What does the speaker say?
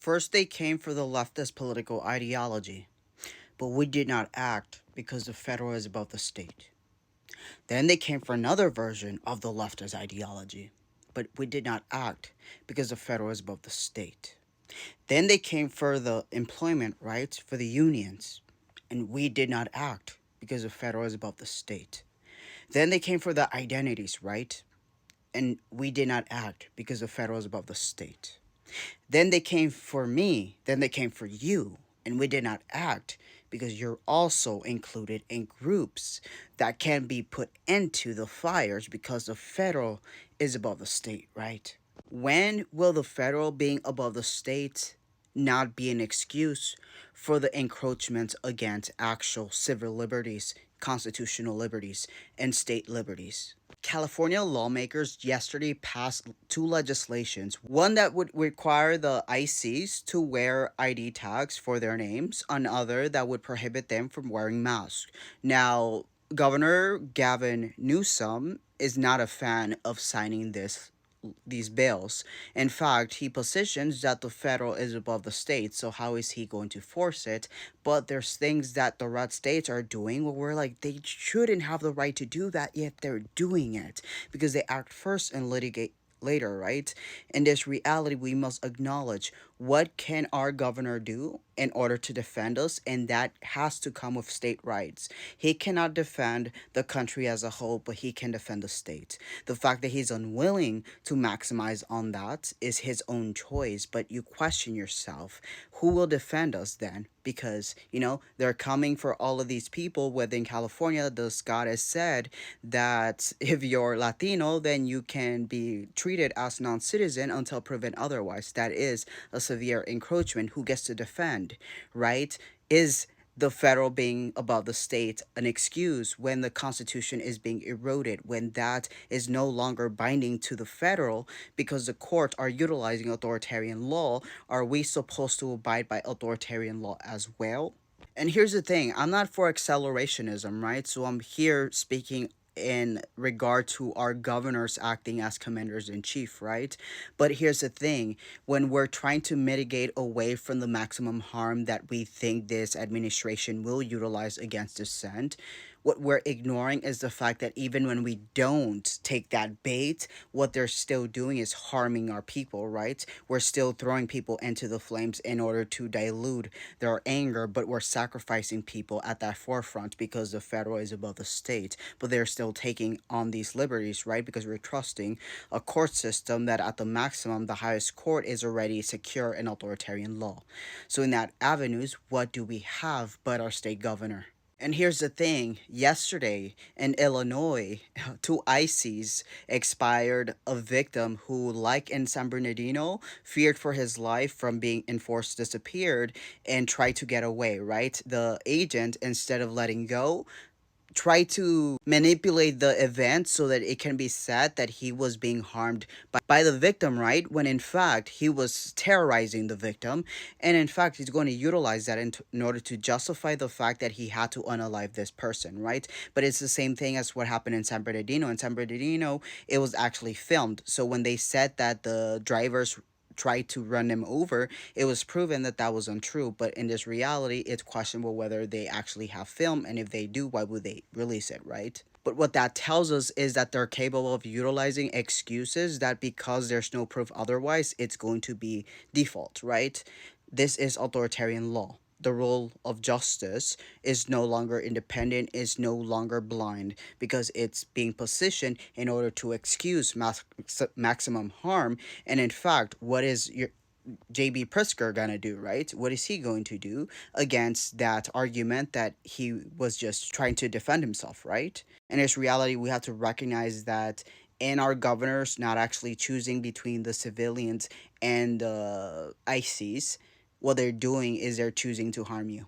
First, they came for the leftist political ideology, but we did not act because the federal is above the state. Then they came for another version of the leftist ideology, but we did not act because the federal is above the state. Then they came for the employment rights for the unions, and we did not act because the federal is above the state. Then they came for the identities, right? And we did not act because the federal is above the state. Then they came for me, then they came for you, and we did not act because you're also included in groups that can be put into the fires because the federal is above the state, right? When will the federal being above the state not be an excuse for the encroachment against actual civil liberties, constitutional liberties, and state liberties? California lawmakers yesterday passed two legislations. One that would require the ICs to wear ID tags for their names, another that would prohibit them from wearing masks. Now, Governor Gavin Newsom is not a fan of signing these bills. In fact, he positions that the federal is above the state, so how is he going to force it? But there's things that the red states are doing where we're like, they shouldn't have the right to do that, yet they're doing it because they act first and litigate later, right? In this reality, we must acknowledge what can our governor do in order to defend us, and that has to come with state rights. He cannot defend the country as a whole, but he can defend the state. The fact that he's unwilling to maximize on that is his own choice, but you question yourself, who will defend us then? Because, they're coming for all of these people, whether in California, the Scott has said that if you're Latino, then you can be treated as non-citizen until proven otherwise. That is a severe encroachment. Who gets to defend, right? Is the federal being above the state an excuse when the Constitution is being eroded, when that is no longer binding to the federal because the courts are utilizing authoritarian law? Are we supposed to abide by authoritarian law as well? And here's the thing, I'm not for accelerationism, right? So I'm here speaking in regard to our governors acting as commanders in chief, right? But here's the thing, when we're trying to mitigate away from the maximum harm that we think this administration will utilize against dissent, what we're ignoring is the fact that even when we don't take that bait, what they're still doing is harming our people, right? We're still throwing people into the flames in order to dilute their anger, but we're sacrificing people at that forefront because the federal is above the state. But they're still taking on these liberties, right? Because we're trusting a court system that at the maximum, the highest court is already secure in authoritarian law. So in that avenues, what do we have but our state governor? And here's the thing, yesterday in Illinois, two ICs expired a victim who, like in San Bernardino, feared for his life from being enforced disappeared and tried to get away, right? The agent, instead of letting go, try to manipulate the event so that it can be said that he was being harmed by the victim, right? When in fact, he was terrorizing the victim. And in fact, he's going to utilize that in order to justify the fact that he had to unalive this person, right? But it's the same thing as what happened in San Bernardino. In San Bernardino, it was actually filmed. So when they said that the drivers tried to run him over, it was proven that that was untrue. But in this reality, it's questionable whether they actually have film, and if they do, why would they release it, right? But what that tells us is that they're capable of utilizing excuses that because there's no proof otherwise, it's going to be default, right? This is authoritarian law. The rule of justice is no longer independent, is no longer blind, because it's being positioned in order to excuse maximum harm. And in fact, what is your JB Prisker gonna do, right? What is he going to do against that argument that he was just trying to defend himself, right? And it's reality, we have to recognize that in our governors not actually choosing between the civilians and the ICs, what they're doing is they're choosing to harm you.